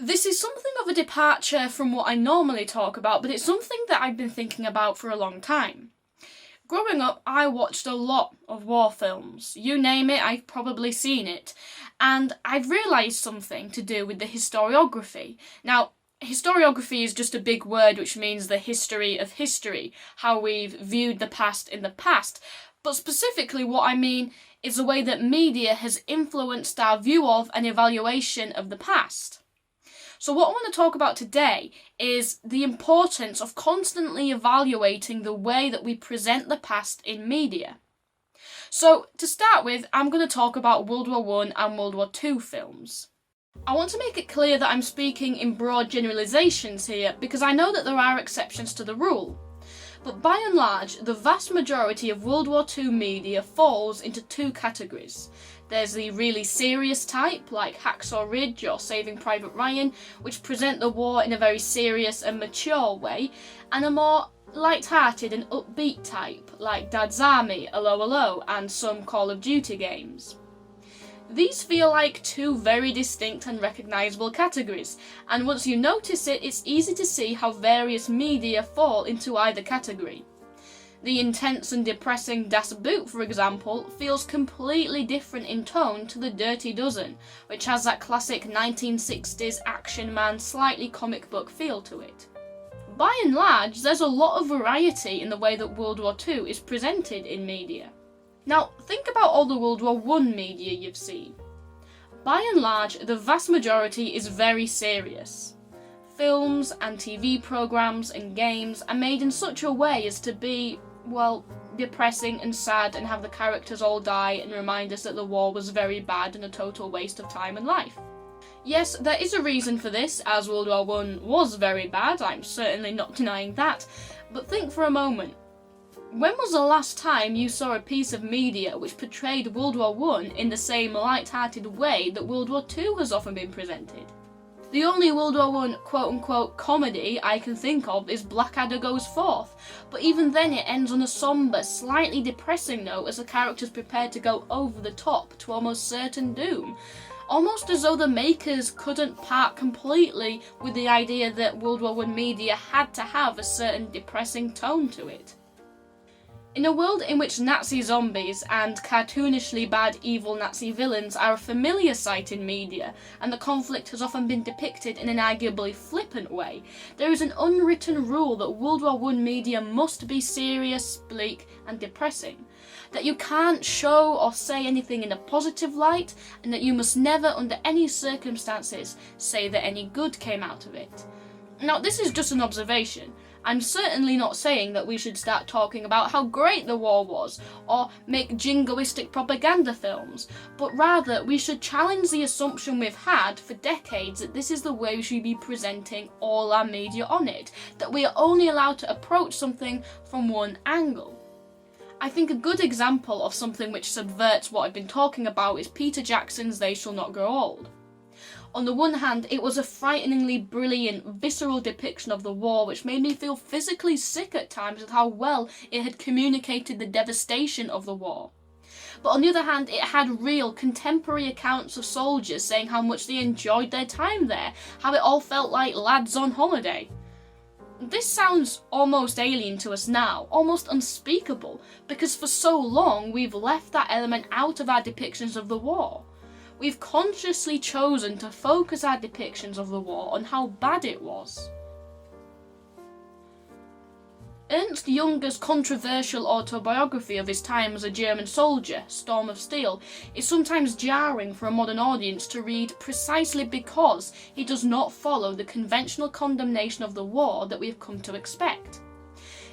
This is something of a departure from what I normally talk about, but it's something that I've been thinking about for a long time. Growing up, I watched a lot of war films. You name it, I've probably seen it. And I've realised something to do with the historiography. Now, historiography is just a big word which means the history of history, how we've viewed the past in the past. But specifically what I mean is the way that media has influenced our view of and evaluation of the past. So what I want to talk about today is the importance of constantly evaluating the way that we present the past in media. So to start with, I'm going to talk about World War I and World War II films. I want to make it clear that I'm speaking in broad generalisations here because I know that there are exceptions to the rule. But by and large, the vast majority of World War II media falls into two categories. There's the really serious type, like Hacksaw Ridge or Saving Private Ryan, which present the war in a very serious and mature way, and a more light-hearted and upbeat type, like Dad's Army, 'Allo 'Allo, and some Call of Duty games. These feel like two very distinct and recognisable categories, and once you notice it, it's easy to see how various media fall into either category. The intense and depressing Das Boot, for example, feels completely different in tone to The Dirty Dozen, which has that classic 1960s action man, slightly comic book feel to it. By and large, there's a lot of variety in the way that World War II is presented in media. Now, think about all the World War I media you've seen. By and large, the vast majority is very serious. Films and TV programmes and games are made in such a way as to be, well, depressing and sad and have the characters all die and remind us that the war was very bad and a total waste of time and life. Yes, there is a reason for this, as World War I was very bad, I'm certainly not denying that, but think for a moment. When was the last time you saw a piece of media which portrayed World War I in the same light-hearted way that World War II has often been presented? The only World War I quote-unquote comedy I can think of is Blackadder Goes Forth, but even then it ends on a somber, slightly depressing note as the characters prepare to go over the top to almost certain doom. Almost as though the makers couldn't part completely with the idea that World War I media had to have a certain depressing tone to it. In a world in which Nazi zombies and cartoonishly bad evil Nazi villains are a familiar sight in media, and the conflict has often been depicted in an arguably flippant way, there is an unwritten rule that World War I media must be serious, bleak and depressing. That you can't show or say anything in a positive light, and that you must never under any circumstances say that any good came out of it. Now, this is just an observation. I'm certainly not saying that we should start talking about how great the war was, or make jingoistic propaganda films, but rather we should challenge the assumption we've had for decades that this is the way we should be presenting all our media on it, that we are only allowed to approach something from one angle. I think a good example of something which subverts what I've been talking about is Peter Jackson's They Shall Not Grow Old. On the one hand, it was a frighteningly brilliant, visceral depiction of the war which made me feel physically sick at times with how well it had communicated the devastation of the war. But on the other hand, it had real, contemporary accounts of soldiers saying how much they enjoyed their time there, how it all felt like lads on holiday. This sounds almost alien to us now, almost unspeakable, because for so long we've left that element out of our depictions of the war. We've consciously chosen to focus our depictions of the war on how bad it was. Ernst Junger's controversial autobiography of his time as a German soldier, Storm of Steel, is sometimes jarring for a modern audience to read precisely because he does not follow the conventional condemnation of the war that we have come to expect.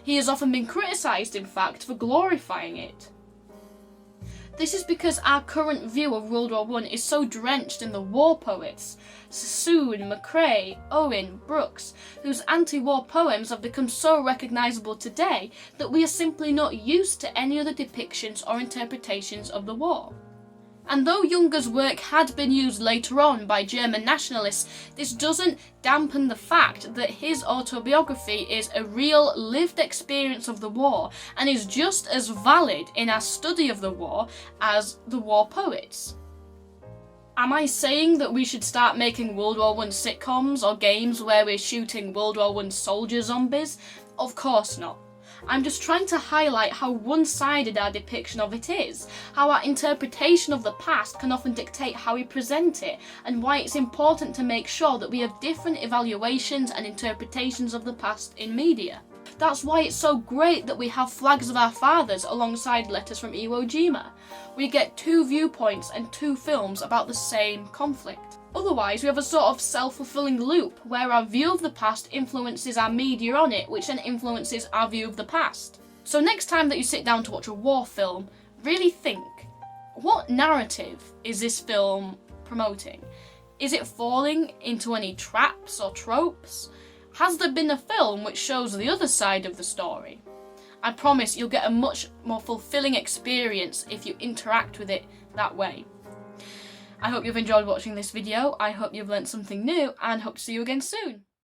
He has often been criticised, in fact, for glorifying it. This is because our current view of World War I is so drenched in the war poets, Sassoon, McCrae, Owen, Brooks, whose anti-war poems have become so recognisable today that we are simply not used to any other depictions or interpretations of the war. And though Junger's work had been used later on by German nationalists, this doesn't dampen the fact that his autobiography is a real lived experience of the war and is just as valid in our study of the war as the war poets. Am I saying that we should start making World War I sitcoms or games where we're shooting World War I soldier zombies? Of course not. I'm just trying to highlight how one-sided our depiction of it is, how our interpretation of the past can often dictate how we present it, and why it's important to make sure that we have different evaluations and interpretations of the past in media. That's why it's so great that we have Flags of Our Fathers alongside Letters from Iwo Jima. We get two viewpoints and two films about the same conflict. Otherwise, we have a sort of self-fulfilling loop where our view of the past influences our media on it, which then influences our view of the past. So next time that you sit down to watch a war film, really think, what narrative is this film promoting? Is it falling into any traps or tropes? Has there been a film which shows the other side of the story? I promise you'll get a much more fulfilling experience if you interact with it that way. I hope you've enjoyed watching this video, I hope you've learnt something new, and hope to see you again soon.